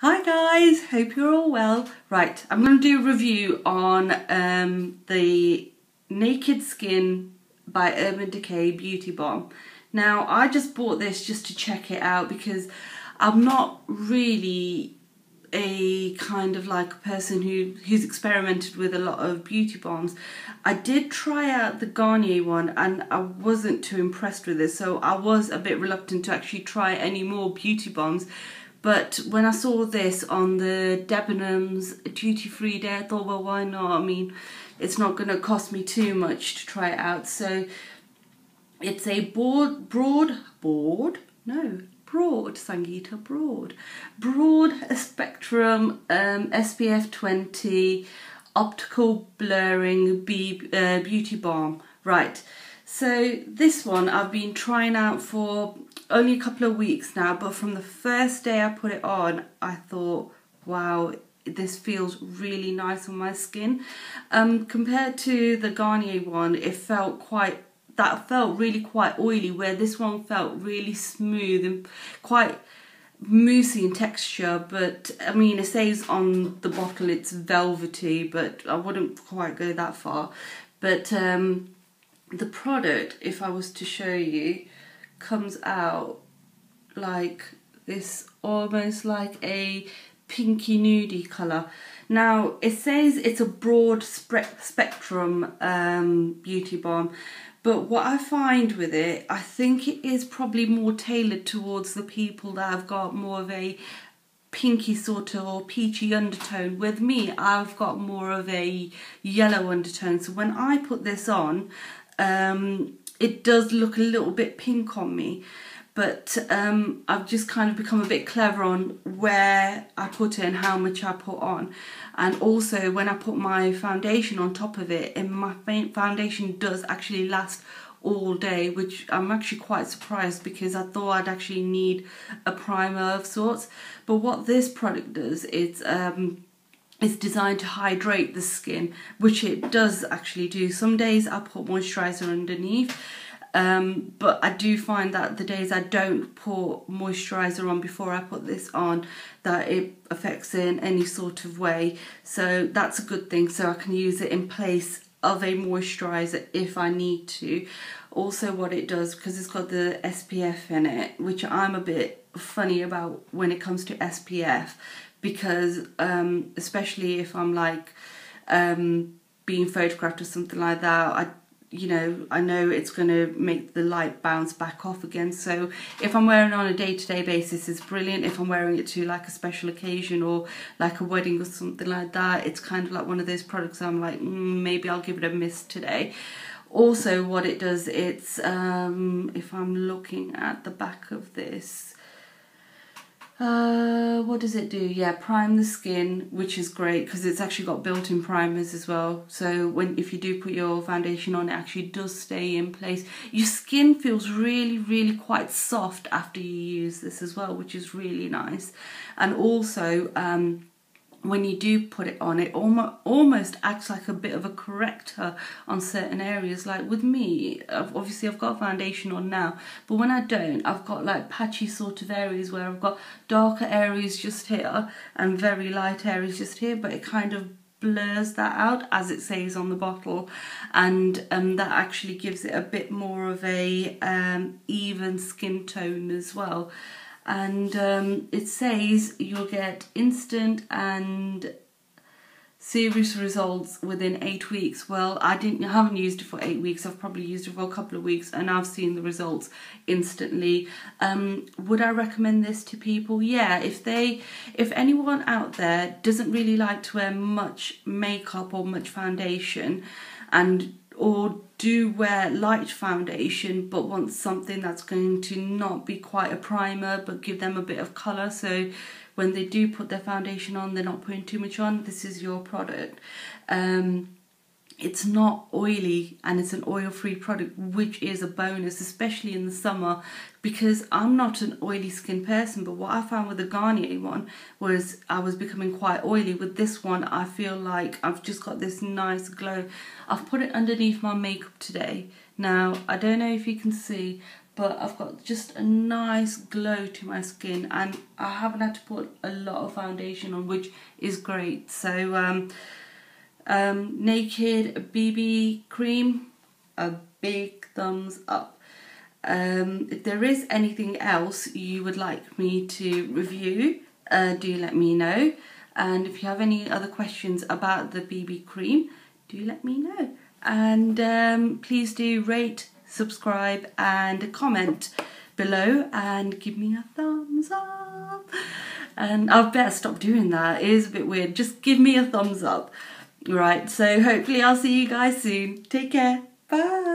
Hi guys, hope you're all well. Right, I'm going to do a review on the Naked Skin by Decay Beauty Balm. Now, I just bought this just to check it out because I'm not really a kind of like a person who's experimented with a lot of beauty balms. I did try out the Garnier one and I wasn't too impressed with it, so I was a bit reluctant to actually try any more beauty balms. But when I saw this on the Debenhams duty-free day, I thought, well, why not? I mean, it's not going to cost me too much to try it out. So it's a broad spectrum SPF 20 optical blurring beauty balm. Right, so this one I've been trying out for only a couple of weeks now, but from the first day I put it on, I thought, wow, this feels really nice on my skin. Compared to the Garnier one, it felt really quite oily, where this one felt really smooth and quite moussey in texture. But I mean, it says on the bottle it's velvety, but I wouldn't quite go that far. But the product, if I was to show you, comes out like this, almost like a pinky nudie colour. Now, it says it's a broad spectrum beauty balm, but what I find with it, I think it is probably more tailored towards the people that have got more of a pinky sort of or peachy undertone. With me, I've got more of a yellow undertone, so when I put this on, it does look a little bit pink on me. But I've just kind of become a bit clever on where I put it and how much I put on. And also when I put my foundation on top of it, and my foundation does actually last all day, which I'm actually quite surprised because I thought I'd actually need a primer of sorts. But what this product does, it's designed to hydrate the skin, which it does actually do. Some days I put moisturiser underneath, but I do find that the days I don't put moisturiser on before I put this on, that it affects it in any sort of way. So that's a good thing, so I can use it in place of a moisturiser if I need to. Also what it does, because it's got the SPF in it, which I'm a bit funny about when it comes to SPF, because especially if I'm like being photographed or something like that, I know it's going to make the light bounce back off again. So if I'm wearing it on a day-to-day basis, it's brilliant. If I'm wearing it to like a special occasion or like a wedding or something like that, it's kind of like one of those products I'm like, maybe I'll give it a miss today. Also what it does, it's if I'm looking at the back of this, what does it do? Yeah, prime the skin, which is great because it's actually got built-in primers as well. So if you do put your foundation on, it actually does stay in place. Your skin feels really quite soft after you use this as well, which is really nice. And also when you do put it on, it almost acts like a bit of a corrector on certain areas. Like with me, obviously I've got foundation on now, but when I don't, I've got like patchy sort of areas where I've got darker areas just here and very light areas just here, but it kind of blurs that out, as it says on the bottle, and that actually gives it a bit more of a even skin tone as well. And it says you'll get instant and serious results within 8 weeks. Well, I haven't used it for 8 weeks. I've probably used it for a couple of weeks and I've seen the results instantly. Would I recommend this to people? Yeah, if anyone out there doesn't really like to wear much makeup or much foundation, or do wear light foundation but want something that's going to not be quite a primer but give them a bit of colour, so when they do put their foundation on they're not putting too much on, this is your product. It's not oily and it's an oil-free product, which is a bonus, especially in the summer, because I'm not an oily skin person. But what I found with the Garnier one was I was becoming quite oily. With this one, I feel like I've just got this nice glow. I've put it underneath my makeup today. Now, I don't know if you can see, but I've got just a nice glow to my skin, and I haven't had to put a lot of foundation on, which is great. So Naked BB cream, a big thumbs up. If there is anything else you would like me to review, do let me know. And if you have any other questions about the BB cream, do let me know. And please do rate, subscribe and comment below and give me a thumbs up. And I better stop doing that, it is a bit weird. Just give me a thumbs up. Right, so hopefully I'll see you guys soon. Take care. Bye.